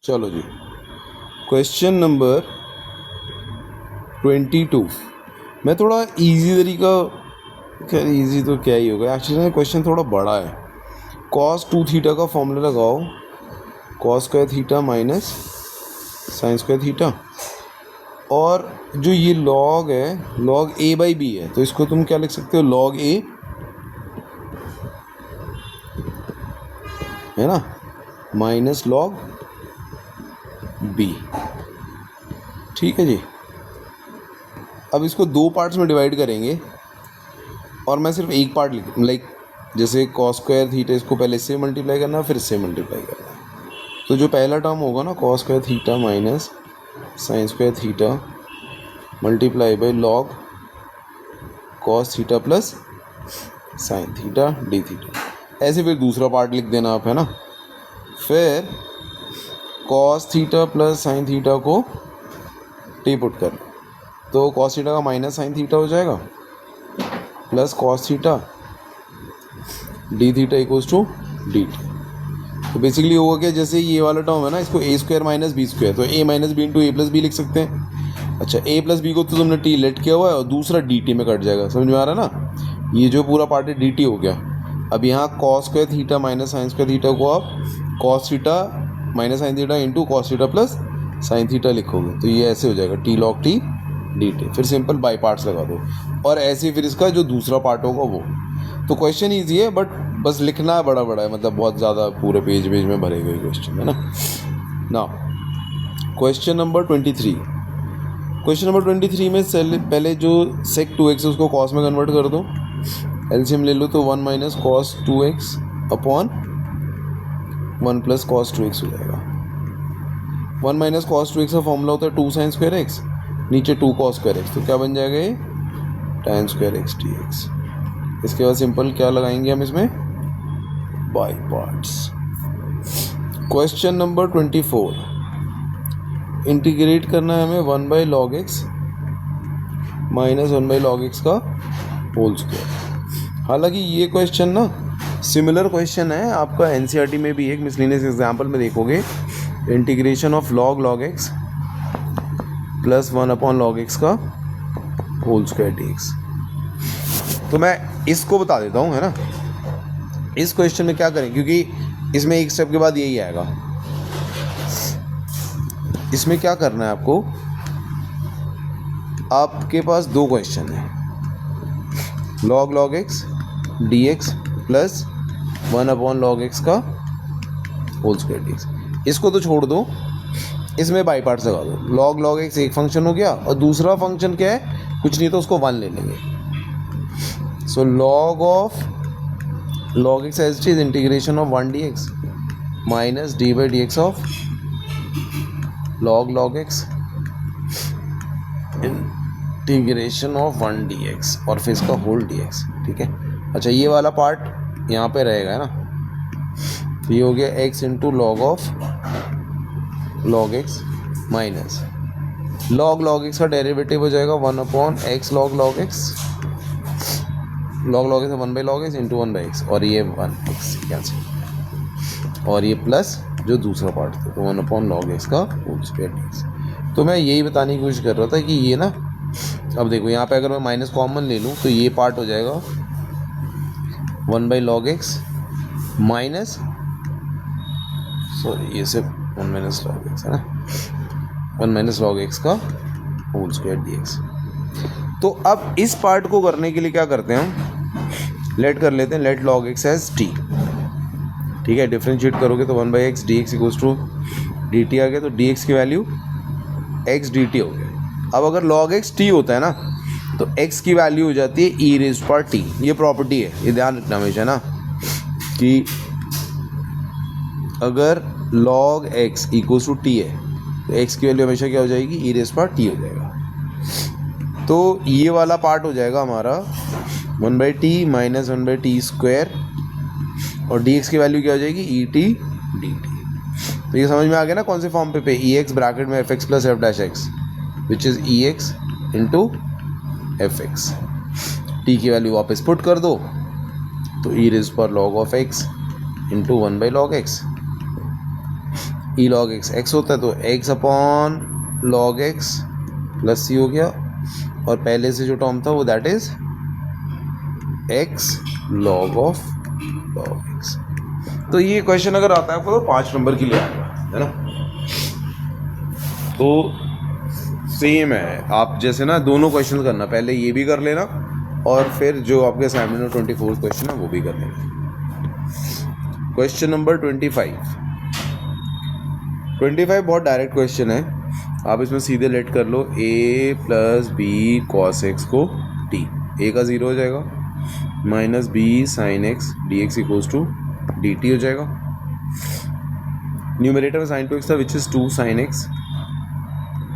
चलो जी, question number 22। मैं थोड़ा इजी तरीका, खैर इजी तो क्या ही होगा, एक्चुअली क्वेश्चन थोड़ा बड़ा है। cos 2 थीटा का फॉर्मूला लगाओ, cos square theta minus sine square theta, और जो ये लॉग है, लॉग a बाई बी है, तो इसको तुम क्या लिख सकते हो, लॉग a, है ना, माइनस लॉग b। ठीक है जी। अब इसको दो पार्ट्स में डिवाइड करेंगे और मैं सिर्फ एक पार्ट लाइक जैसे cos स्क्वायर थीटा, इसको पहले इससे मल्टीप्लाई करना है फिर इससे मल्टीप्लाई करना है। तो जो पहला टर्म होगा ना, cos square theta minus sine square theta multiply by log cos theta plus sine theta D theta. ऐसे फिर दूसरा पार्ट लिख देना आप, है ना। फिर cos theta plus sine theta को टी पुट कर, तो cos थीटा का माइनस साइन थीटा हो जाएगा plus cos theta D theta equals to D T. तो बेसिकली होगा क्या, जैसे ये वाला टर्म है ना, इसको A square minus B square, तो A minus B into A plus B लिख सकते हैं। अच्छा, ए प्लस बी को तो तुमने टी लेट किया हुआ है और दूसरा डी टी में कट जाएगा, समझ में आ रहा है ना। ये जो पूरा पार्ट है डी टी हो गया। अब यहाँ cos square theta minus sine square theta को आप cos theta minus sine theta into cos theta plus sine theta लिखोगे, तो ये ऐसे हो जाएगा T log T D T. फिर सिंपल बाई पार्ट्स लगा दो, और ऐसे फिर इसका जो दूसरा पार्ट होगा वो। तो क्वेश्चन ईजी है, बट बस लिखना बड़ा बड़ा है, मतलब बहुत ज़्यादा पूरे पेज में भरे हुए क्वेश्चन है ना। Question number 23। क्वेश्चन नंबर 23 में पहले जो sec 2x है उसको cos में कन्वर्ट कर दो, एलसीएम ले लो, तो 1 minus cos 2x upon 1 plus cos 2x हो जाएगा। 1 माइनस cos 2x का फॉर्मूला होता है 2 साइन स्क्वायर एक्स, नीचे 2 cos स्क्वायर एक्स, तो क्या बन जाएगा ये tan square x D x. इसके बाद सिंपल क्या लगाएंगे हम इसमें, by parts. Question number 24। Integrate करना है हमें 1 by log x minus 1 by log x का होल स्क्वायर। हालांकि ये क्वेश्चन ना सिमिलर क्वेश्चन है आपका एनसीईआरटी में भी, एक मिसलेनियस एग्जाम्पल में देखोगे, integration of log x plus 1 upon log x का होल स्क्वायर डी एक्स। तो मैं इसको बता देता हूँ, है ना। इस क्वेश्चन में क्या करें, क्योंकि इसमें एक स्टेप के बाद यही आएगा। इसमें क्या करना है आपको, आपके पास दो क्वेश्चन है, log x D x plus 1 upon log x का होल स्क्वायर डी एक्स। इसको तो छोड़ दो, इसमें बाई पार्ट्स लगा दो। लॉग एक्स एक फंक्शन हो गया, और दूसरा फंक्शन क्या है, कुछ नहीं तो उसको 1 ले लेंगे। सो log of log x as it is integration of 1 dx minus d by dx of log x integration of 1 dx और फिर इसका होल dx। ठीक है। अच्छा, ये वाला पार्ट यहाँ पे रहेगा, है ना। तो ये हो गया x into log x minus log x का डेरिवेटिव हो जाएगा 1 upon x log x, log x 1 by log x into 1 by x, और ये 1x कैंसिल, और ये प्लस जो दूसरा पार्ट था, तो 1 अपॉन log x का होल स्क्वायर dx। तो मैं यही बताने की कोशिश कर रहा था कि ये ना, अब देखो यहाँ पे अगर मैं माइनस कॉमन ले लूँ तो ये पार्ट हो जाएगा 1 by log x minus, sorry ये सिर्फ 1 माइनस log x है ना, 1 माइनस log x का होल स्क्वायर dx। तो अब इस पार्ट को करने के लिए क्या करते हैं हम, लेट कर लेते हैं, let log x as t। ठीक है, डिफ्रेंशिएट करोगे तो 1 by x D x equals to D t आ गया, तो डी एक्स की वैल्यू एक्स डी टी हो गया। अब अगर log x t होता है ना, तो x की वैल्यू हो जाती है e रेज़ पर t। ये प्रॉपर्टी है, ये ध्यान रखना हमेशा ना, कि अगर log x equals to t है तो x की वैल्यू हमेशा क्या हो जाएगी, e रेज़ पर t हो जाएगा। तो ये वाला पार्ट हो जाएगा हमारा 1 by T minus 1 by T square, और डी एक्स की वैल्यू क्या हो जाएगी, ई टी डी टी। तो ये समझ में आ गया ना कौन से फॉर्म पे ई एक्स ब्रैकेट में f x plus f dash x, which is e x into f x. T की वैल्यू वापस पुट कर दो, तो ई रेज़ पर log of x into 1 by log x e log x, x होता है तो x upon log x plus c हो गया, और पहले से जो टर्म था वो that is x log of log x. तो ये क्वेश्चन अगर आता है आपको तो 5 नंबर के लिए आएगा, है ना। तो सेम है, आप जैसे ना दोनों क्वेश्चन करना, पहले ये भी कर लेना और फिर जो आपके असाइनमेंट में 24 क्वेश्चन है वो भी कर लेना। क्वेश्चन नंबर 25 बहुत डायरेक्ट क्वेश्चन है, आप इसमें सीधे लेट कर लो a plus B cos x को t, a का 0 हो जाएगा, minus B sine x D x equals to D T हो जाएगा। न्यूमरेटर में साइन 2x था which is 2 sine X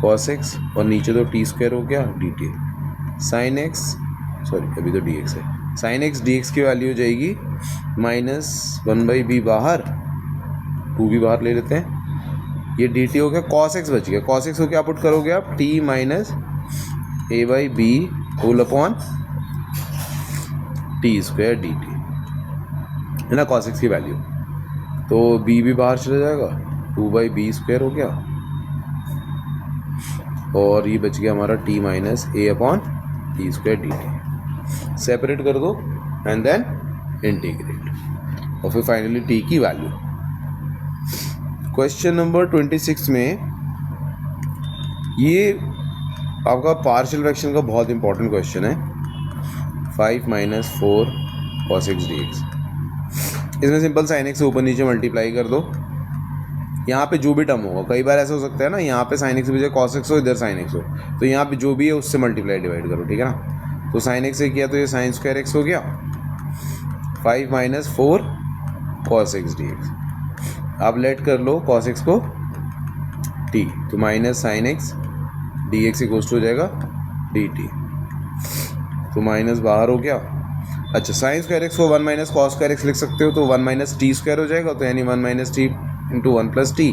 cos X, और नीचे तो टी स्क्वायर हो गया D T. Sine X sorry अभी तो डी एक्स है, साइन एक्स डी एक्स की वैल्यू हो जाएगी माइनस 1/b बाहर, 2b बाहर ले लेते हैं, ये डी टी हो गया, कॉस एक्स बच गया, कॉस एक्स को क्या पुट करोगे आप, T minus a/b whole upon T square D T, है ना, कॉस एक्स की वैल्यू। तो b भी बाहर चला जाएगा, 2/b स्क्वायर हो गया, और ये बच गया हमारा t minus a upon T square D T. Separate कर दो एंड देन इंटीग्रेट, और फिर फाइनली t की वैल्यू। क्वेश्चन नंबर 26 में ये आपका पार्शियल फ्रैक्शन का बहुत इंपॉर्टेंट क्वेश्चन है, 5 minus 4 cos X D x. इसमें सिंपल साइन एक्स से ऊपर नीचे मल्टीप्लाई कर दो, यहाँ पे जो भी टर्म होगा, कई बार ऐसा हो सकता है ना, यहाँ पे साइन एक्स की बजाय कॉस एक्स हो, इधर साइन एक्स हो, तो यहाँ पे जो भी है उससे मल्टीप्लाई डिवाइड करो, ठीक है ना। तो साइन एक्स से किया तो ये साइन स्क्वायर एक्स हो गया, 5 minus 4 cos X D X. आप लेट कर लो कॉस एक्स को टी, तो minus sine x D x equals to हो जाएगा डी टी, तो माइनस बाहर हो गया। अच्छा, साइन स्क्वायर एक्स को 1 माइनस कॉस स्क्वायर एक्स लिख सकते हो, तो 1 माइनस टी स्क्वायर हो जाएगा, तो यानी 1 minus T into 1 plus T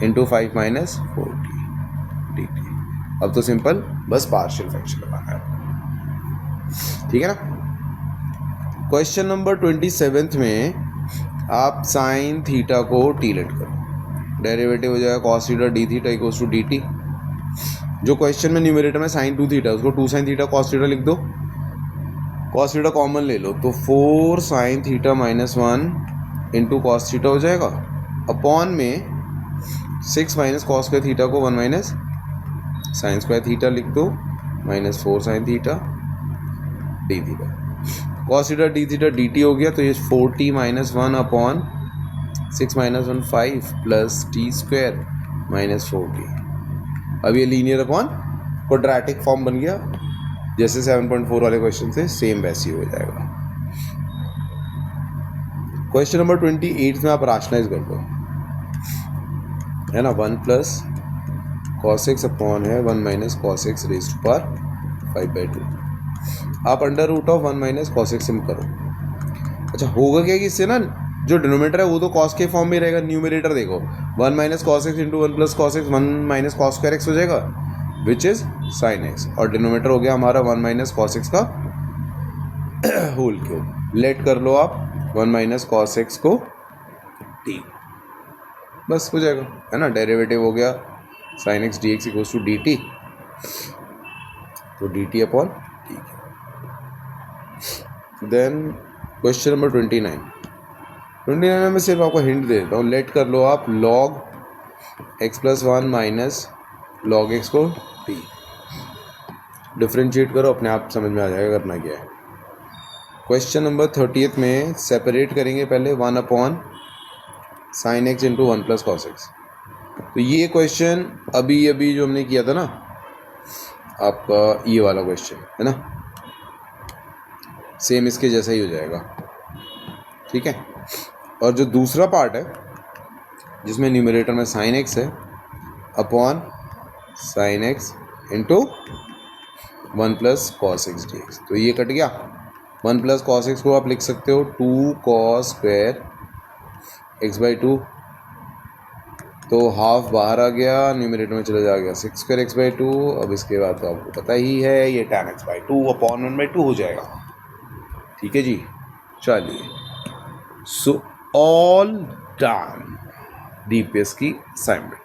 into 5 minus 4 T D T. अब तो सिंपल बस पार्शियल फ्रैक्शन लगाना है, ठीक है ना। क्वेश्चन नंबर 27 में आप साइन थीटा को टी लेट करो, डेरिवेटिव हो जाएगा cos theta D theta equals to D T. जो क्वेश्चन में न्यूमरेटर में साइन 2 थीटा उसको 2 साइन थीटा कॉस थीटा लिख दो, कॉस थीटा कॉमन ले लो, तो 4 sine theta minus 1 into cos theta हो जाएगा, अपॉन में 6 माइनस कॉस स्क्वायर थीटा को 1 माइनस साइन स्क्वायर थीटा लिख दो, minus 4 sine theta D theta, cos theta D theta D T हो गया, तो ये 4t minus 1 upon 6 minus 1 5 plus T square minus 4t। अब ये लीनियर अपॉन क्वाड्रेटिक फॉर्म बन गया, जैसे 7.4 वाले क्वेश्चन से सेम वैसे ही हो जाएगा। क्वेश्चन नंबर 28 में आप राशनलाइज कर दो, है ना, 1 प्लस कॉस एक्स अपॉन है 1 minus cos X raised to power 5/2। आप under root of 1 minus cos X करो। अच्छा, होगा क्या कि इससे ना जो डिनोमिनेटर है वो तो कॉस के फॉर्म में रहेगा, न्यूमरेटर देखो 1 minus cos x into 1 plus cos x 1 minus cos square x हो जाएगा विच इज़ साइन एक्स, और डिनोमिनेटर हो गया हमारा 1 माइनस कॉस एक्स का होल क्यूब। लेट कर लो आप 1 माइनस कॉस एक्स को टी, बस हो जाएगा, है ना। डेरिवेटिव हो गया sine x D x equals to D T, तो d t upon t. Then question number 29 में सिर्फ आपको हिंट दे देता हूँ, लेट कर लो आप log x plus 1 minus log x को टी, डिफ्रेंशिएट करो, अपने आप समझ में आ जाएगा करना क्या है। क्वेश्चन नंबर 30 में सेपरेट करेंगे पहले 1 upon sine x into 1 plus cos x. तो ये क्वेश्चन अभी जो हमने किया था ना, आपका ये वाला क्वेश्चन है ना, सेम इसके जैसा ही हो जाएगा, ठीक है। और जो दूसरा पार्ट है जिसमें न्यूमरेटर में साइन एक्स है upon sine x into 1 plus cos X D x, तो ये कट गया। 1 प्लस कॉस एक्स को आप लिख सकते हो 2 कॉस स्क्वायर x/2, तो हाफ बाहर आ गया, न्यूमरेटर में चला जाएगा 6 स्क्वायर x/2। अब इसके बाद तो आपको पता ही है ये tan x/2 अपॉन 1/2 हो जाएगा, ठीक है जी। चलिए, सो ऑल डन, DPS की असाइनमेंट।